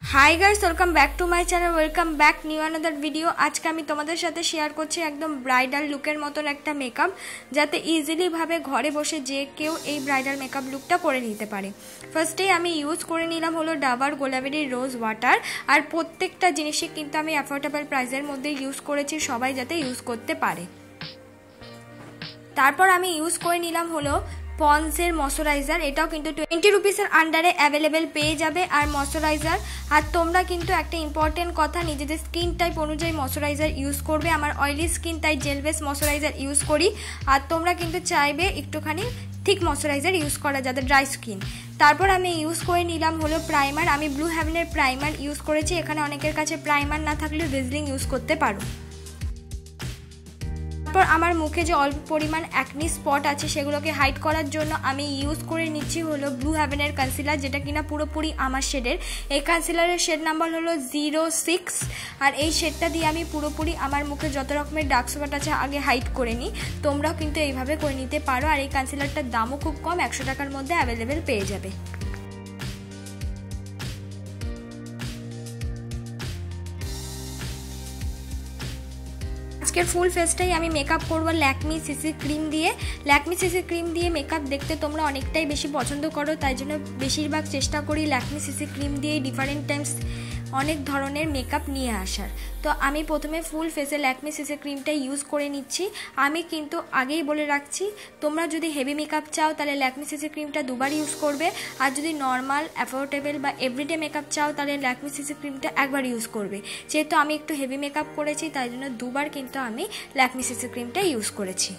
High guys welcome back to my channel welcome back new another video. आज के तोमादेर साथे शेयर करछि एकदम ब्राइडल लुकेर मतन एक मेकअप जाते इजिली भावे घरे बसे जे केउ एई ब्राइडल मेकअप लुकटा करे निते पारे। फार्स्टे आमी यूज करे निलाम हलो डाबर गोलाबेरी रोज वाटार और प्रत्येकटा जिनिसई किन्तु आमी अफोर्डेबल प्राइसेर मধ্যে यूज करेछि सबाई जाते यूज करते पारे। तारपर आमी यूज करे निलाम हलो पन्सर मयश्चाराइजार एटाও কিন্তু 20 रुपिसের আন্ডারে अवेलेबल পেয়ে যাবে। আর ময়শ্চারাইজার আর তোমরা কিন্তু একটা ইম্পর্টেন্ট কথা নিজেদের স্কিন টাইপ অনুযায়ী ময়শ্চারাইজার ইউজ করবে। আমার অয়েলি স্কিন তাই জেল বেস ময়শ্চারাইজার ইউজ করি আর তোমরা কিন্তু চাইবে একটুখানি ঠিক ময়শ্চারাইজার ইউজ করা যাদের ড্রাই স্কিন। তারপর আমি ইউজ করে নিলাম হলো প্রাইমার। আমি ব্লু হেভেনের প্রাইমার ইউজ করেছি। এখানে অনেকের কাছে প্রাইমার না থাকলে ভেজলিং ইউজ করতে পারো। আমার মুখে যে অল্প পরিমাণ একনি স্পট আছে সেগুলোকে হাইড করার জন্য আমি ইউজ করে নিচ্ছি হলো ব্লু হেভেনের কনসিলার, যেটা কিনা পুরোপুরি আমার শেডের। এই কনসিলারের শেড নাম্বার হলো 06 আর এই শেডটা দিয়ে আমি পুরোপুরি আমার মুখে যত রকমের ডার্ক স্পট আছে আগে হাইড করে নিই। তোমরাও কিন্তু এইভাবে করে নিতে পারো। আর এই কনসিলারটার দামও খুব কম, 100 টাকার মধ্যে অ্যাভেলেবেল পেয়ে যাবে। আজকের ফুল ফেসটাই আমি মেকআপ করব ল্যাকমি সিসি ক্রিম দিয়ে। ল্যাকমি সিসি ক্রিম দিয়ে মেকআপ দেখতে তোমরা অনেকটাই বেশি পছন্দ করো, তাই জন্য বেশিরভাগ চেষ্টা করি ল্যাকমি সিসি ক্রিম দিয়ে ডিফারেন্ট টাইমস অনেক ধরনের মেকআপ নিয়ে আসার। তো আমি প্রথমে ফুল ফেসে ল্যাকমি সিসি ক্রিমটা ইউজ করে নিচ্ছি। আমি কিন্তু আগেই বলে রাখছি, তোমরা যদি হেভি মেকআপ চাও তাহলে ল্যাকমি সিসি ক্রিমটা দুবার ইউজ করবে, আর যদি নর্মাল অ্যাফোর্ডেবল বা এভরিডে মেকআপ চাও তাহলে ল্যাকমি সিসি ক্রিমটা একবার ইউজ করবে। যেহেতু আমি একটু হেভি মেকআপ করেছি তাই জন্য দুবার কিন্তু আমি ল্যাকমি সিসি ক্রিমটা ইউজ করেছি।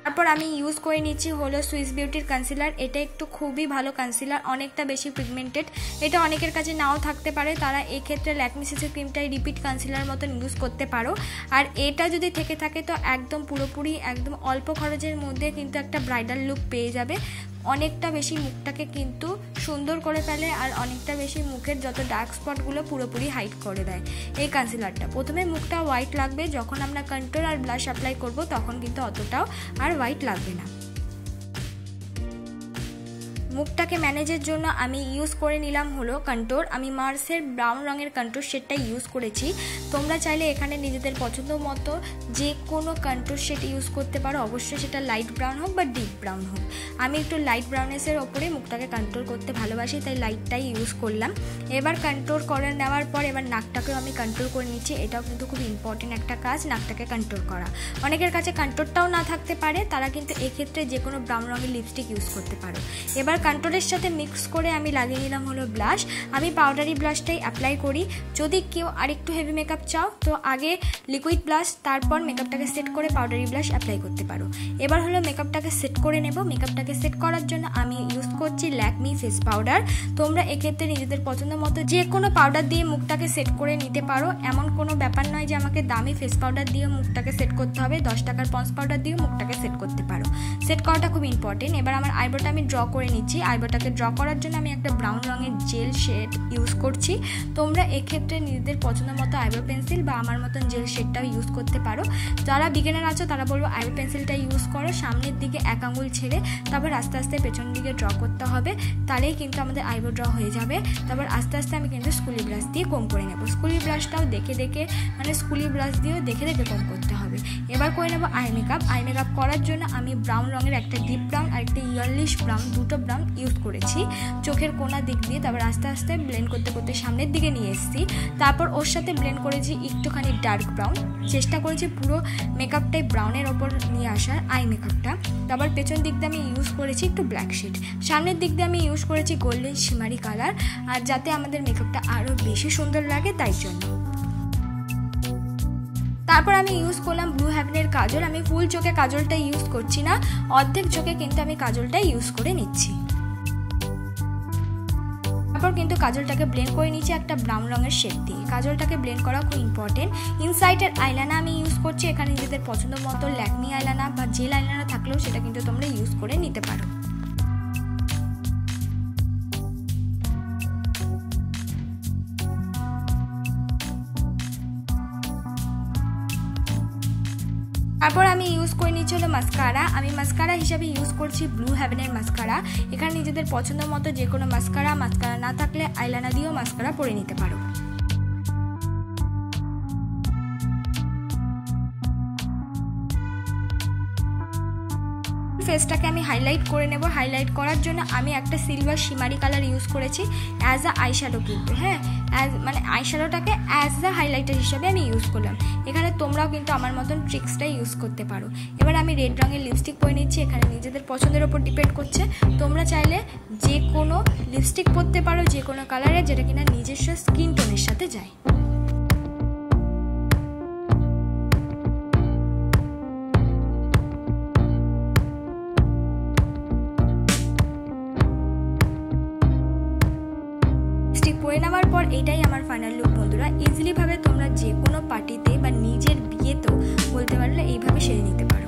তারপর আমি ইউজ করে নিচ্ছি হলো সুইস বিউটির কনসিলার। এটা একটু খুবই ভালো কনসিলার, অনেকটা বেশি পিগমেন্টেড। এটা অনেকের কাছে নাও থাকতে পারে, তারা এই ক্ষেত্রে ল্যাকমি সিসি ক্রিমটাই রিপিট কনসিলার মতন ইউজ করতে পারো। আর এটা যদি থেকে থাকে তো একদম পুরোপুরি একদম অল্প খরচের মধ্যে কিন্তু একটা ব্রাইডাল লুক পেয়ে যাবে। অনেকটা বেশি মুখটাকে কিন্তু সুন্দর করে ফেলে আর অনেকটা বেশি মুখের যত ডার্ক স্পটগুলো পুরোপুরি হাইড করে দেয় এই কনসিলারটা। প্রথমে মুখটা হোয়াইট লাগবে, যখন আমরা কন্ট্রোল আর ব্লাশ অ্যাপ্লাই করব তখন কিন্তু অতটাও আর হোয়াইট লাগবে না। মুখটাকে ম্যানেজের জন্য আমি ইউজ করে নিলাম হলো কন্ট্রোর। আমি মার্সের ব্রাউন রঙের কন্ট্রোর শেডটা ইউজ করেছি। তোমরা চাইলে এখানে নিজেদের পছন্দ মতো যে কোনো কন্ট্রোর শেড ইউজ করতে পারো, অবশ্যই সেটা লাইট ব্রাউন হোক বা ডিপ ব্রাউন হোক। আমি একটু লাইট ব্রাউনেসের ওপরে মুখটাকে কন্ট্রোল করতে ভালোবাসি তাই লাইটটাই ইউজ করলাম। এবার কন্ট্রোল করে নেওয়ার পর এবার নাকটাকেও আমি কন্ট্রোল করে নিচ্ছি। এটাও কিন্তু খুব ইম্পর্টেন্ট একটা কাজ, নাকটাকে কন্ট্রোল করা। অনেকের কাছে কন্ট্রোলটাও না থাকতে পারে, তারা কিন্তু এক্ষেত্রে যে কোনো ব্রাউন রঙের লিপস্টিক ইউজ করতে পারো। এবার কন্ট্রোলের সাথে মিক্স করে আমি লাগিয়ে নিলাম হলো ব্লাশ। আমি পাউডারি ব্লাশটাই অ্যাপ্লাই করি। যদি কেউ আরেকটু হেভি মেকআপ চাও তো আগে লিকুইড ব্লাশ তারপর মেকআপটাকে সেট করে পাউডারি ব্লাশ অ্যাপ্লাই করতে পারো। এবার হলো মেকআপটাকে সেট করে নেব। মেকআপটাকে সেট করার জন্য আমি ইউজ করছি ল্যাকমি ফেস পাউডার। তোমরা এক্ষেত্রে নিজেদের পছন্দ মতো যে কোনো পাউডার দিয়ে মুখটাকে সেট করে নিতে পারো। এমন কোনো ব্যাপার নয় যে আমাকে দামি ফেস পাউডার দিয়ে মুখটাকে সেট করতে হবে, 10 টাকার পন্স পাউডার দিয়েও মুখটাকে সেট করতে পারো। সেট করাটা খুব ইম্পর্টেন্ট। এবার আমার আইব্রোটা আমি ড্র করে নিচ্ছি। আইব্রোটাকে ড্র করার জন্য আমি একটা ব্রাউন রঙের জেল শেড ইউজ করছি। তোমরা এক্ষেত্রে নিজেদের পছন্দ মতো আইব্রো পেন্সিল বা আমার মতন জেল শেডটাও ইউজ করতে পারো। যারা বিগিনার আছো তারা বলবো আইব্রো পেন্সিলটা ইউজ করো। সামনের দিকে এক আঙুল ছেড়ে তারপর আস্তে আস্তে পেছন দিকে ড্র করতে হবে, তাহলেই কিন্তু আমাদের আইব্রো ড্র হয়ে যাবে। তারপর আস্তে আস্তে আমি কিন্তু স্কুলি ব্রাশ দিয়ে কম করে নেবো। স্কুলি ব্রাশটাও দেখে দেখে মানে স্কুলি ব্রাশ দিয়েও দেখে দেখে কম করতে হবে। এবার করে নেবো আই মেকআপ। আই মেকআপ করার জন্য আমি ব্রাউন রঙের একটা ডিপ ব্রাউন আর একটা ইয়েলিশ ব্রাউন, দুটো ব্রাউন ইউজ করেছি চোখের কোনা দিক দিয়ে। তারপর আস্তে আস্তে ব্লেন্ড করতে করতে সামনের দিকে নিয়ে এসেছি। তারপর ওর সাথে ব্লেন্ড করেছি একটুখানি ডার্ক ব্রাউন। চেষ্টা করেছি পুরো মেকআপটাই ব্রাউনের ওপর নিয়ে আসার আই মেকআপটা। তারপর পেছন দিক দিয়ে আমি ইউজ করেছি একটু ব্ল্যাক শেড। সামনের দিক দিয়ে আমি ইউজ করেছি গোল্ডেন শিমারি কালার, আর যাতে আমাদের মেকআপটা আরও বেশি সুন্দর লাগে তাই জন্য। তারপর আমি ইউজ করলাম ব্লু হেভেনের কাজল। আমি ফুল চোখে কাজলটা ইউজ করছি না, অর্ধেক চোখে কিন্তু আমি কাজলটা ইউজ করে নিচ্ছি। তারপর কিন্তু কাজলটাকে ব্লেন্ড করে নিচ্ছি একটা ব্রাউন রঙের শেড দিয়ে। কাজলটাকে ব্লেন্ড করা খুব ইম্পর্টেন্ট। ইনসাইডের আইলাইনার আমি ইউজ করছি। এখানে নিজেদের পছন্দ মতো ল্যাকমি আইলাইনার বা জেল আইলাইনার থাকলেও সেটা কিন্তু তোমরা ইউজ করে নিতে পারো। তারপর আমি ইউজ করে নিচ্ছি হলো মাস্কারা। আমি মাস্কারা হিসাবে ইউজ করছি ব্লু হেভেনের মাস্কারা। এখানে নিজেদের পছন্দ মতো যে কোনো মাস্কারা না থাকলে আইলাইনার দিয়েও মাস্কারা পরে নিতে পারো। ফেসটাকে আমি হাইলাইট করে নেব। হাইলাইট করার জন্য আমি একটা সিলভার শিমারি কালার ইউজ করেছি অ্যাজ আ আইশ্যাডো কিন্তু, হ্যাঁ, মানে আইশ্যাডোটাকে অ্যাজ আ হাইলাইটার হিসাবে আমি ইউজ করলাম। এখানে তোমরাও কিন্তু আমার মতন ট্রিক্সটা ইউজ করতে পারো। এবার আমি রেড রঙের লিপস্টিক পরে নিচ্ছি। এখানে নিজেদের পছন্দের ওপর ডিপেন্ড করছে, তোমরা চাইলে যে কোনো লিপস্টিক পরতে পারো যে কোনো কালারের, যেটা কিনা নিজস্ব স্কিন টোনের সাথে যায়। পরে নেওয়ার পর এটাই আমার ফাইনাল লুক বন্ধুরা। ইজিলি ভাবে তোমরা যে কোনো পার্টিতে বা নিজের বিয়েতেও বলতে পারলে এইভাবে সেরে নিতে পারো।